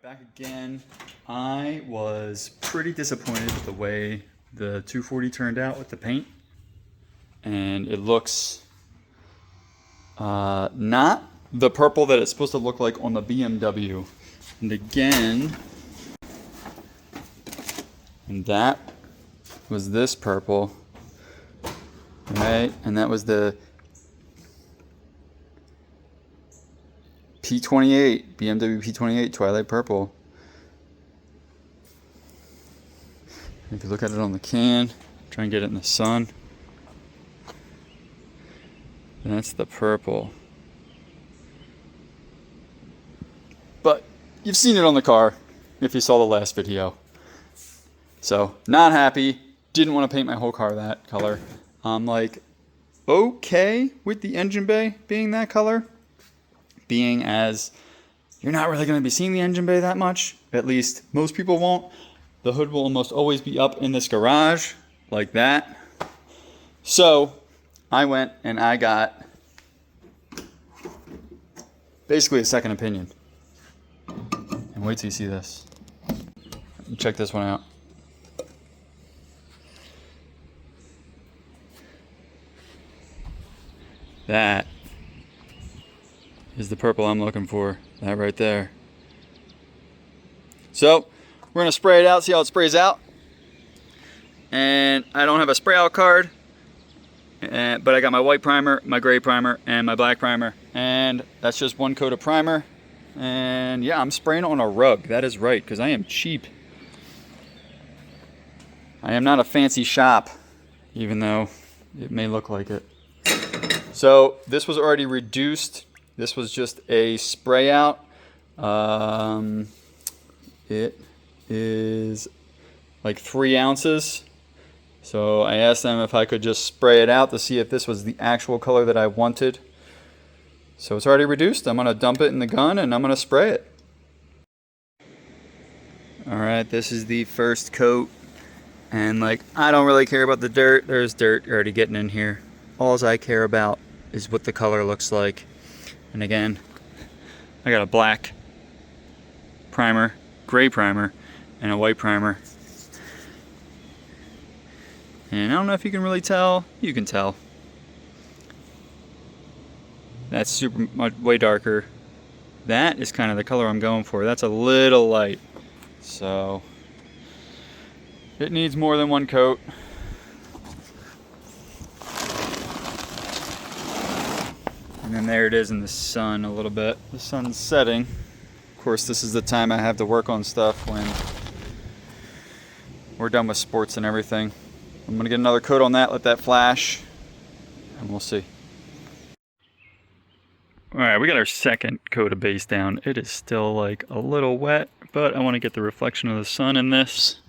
Back again. I was pretty disappointed with the way the 240 turned out with the paint. And it looks not the purple that it's supposed to look like on the BMW. And again, and that was this purple, right? And that was the P28, BMW P28 Twilight Purple. If you look at it on the can, try and get it in the sun. That's the purple. But you've seen it on the car if you saw the last video. So, not happy. Didn't want to paint my whole car that color. I'm like, okay with the engine bay being that color. Being as you're not really going to be seeing the engine bay that much. At least most people won't. The hood will almost always be up in this garage like that. So I went and I got basically a second opinion. And wait till you see this. Check this one out. That is the purple I'm looking for. That right there. So we're gonna spray it out, see how it sprays out. And I don't have a spray out card, but I got my white primer, my gray primer, and my black primer. And that's just one coat of primer. And yeah, I'm spraying on a rug. That is right, because I am cheap. I am not a fancy shop, even though it may look like it. So this was already reduced. This was just a spray out. It is like 3 ounces. So I asked them if I could just spray it out to see if this was the actual color that I wanted. So it's already reduced. I'm gonna dump it in the gun and I'm gonna spray it. All right, this is the first coat. And like, I don't really care about the dirt. There's dirt already getting in here. All I care about is what the color looks like. And again, I got a black primer, gray primer, and a white primer. And I don't know if you can really tell. You can tell. That's super much way darker. That is kind of the color I'm going for. That's a little light. So it needs more than one coat. And then there it is in the sun a little bit. The sun's setting. Of course, this is the time I have to work on stuff when we're done with sports and everything. I'm gonna get another coat on that, let that flash, and we'll see. All right, we got our second coat of base down. It is still like a little wet, but I want to get the reflection of the sun in this.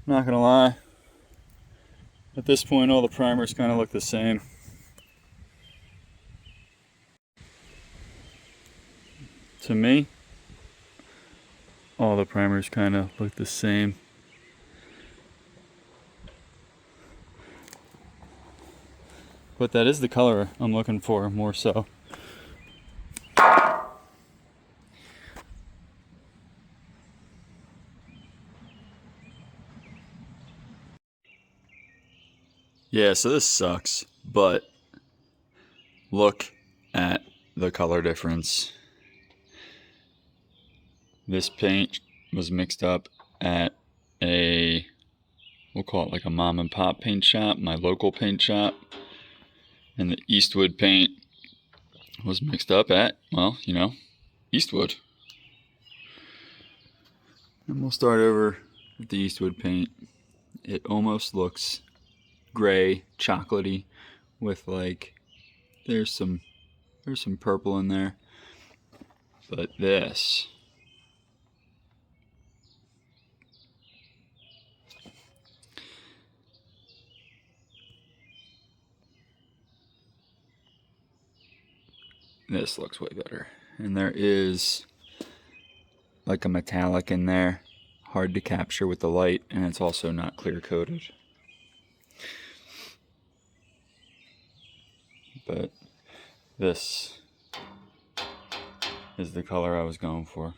Not gonna lie, at this point all the primers kind of look the same. To me, all the primers kind of look the same. But that is the color I'm looking for more so. Yeah, so this sucks, but look at the color difference. This paint was mixed up at a, we'll call it like a mom and pop paint shop, my local paint shop. And the Eastwood paint was mixed up at, well, you know, Eastwood. And we'll start over with the Eastwood paint. It almost looks gray, chocolatey, with like, there's some purple in there. But this, this looks way better. And there is like a metallic in there, hard to capture with the light, and it's also not clear coated. But this is the color I was going for.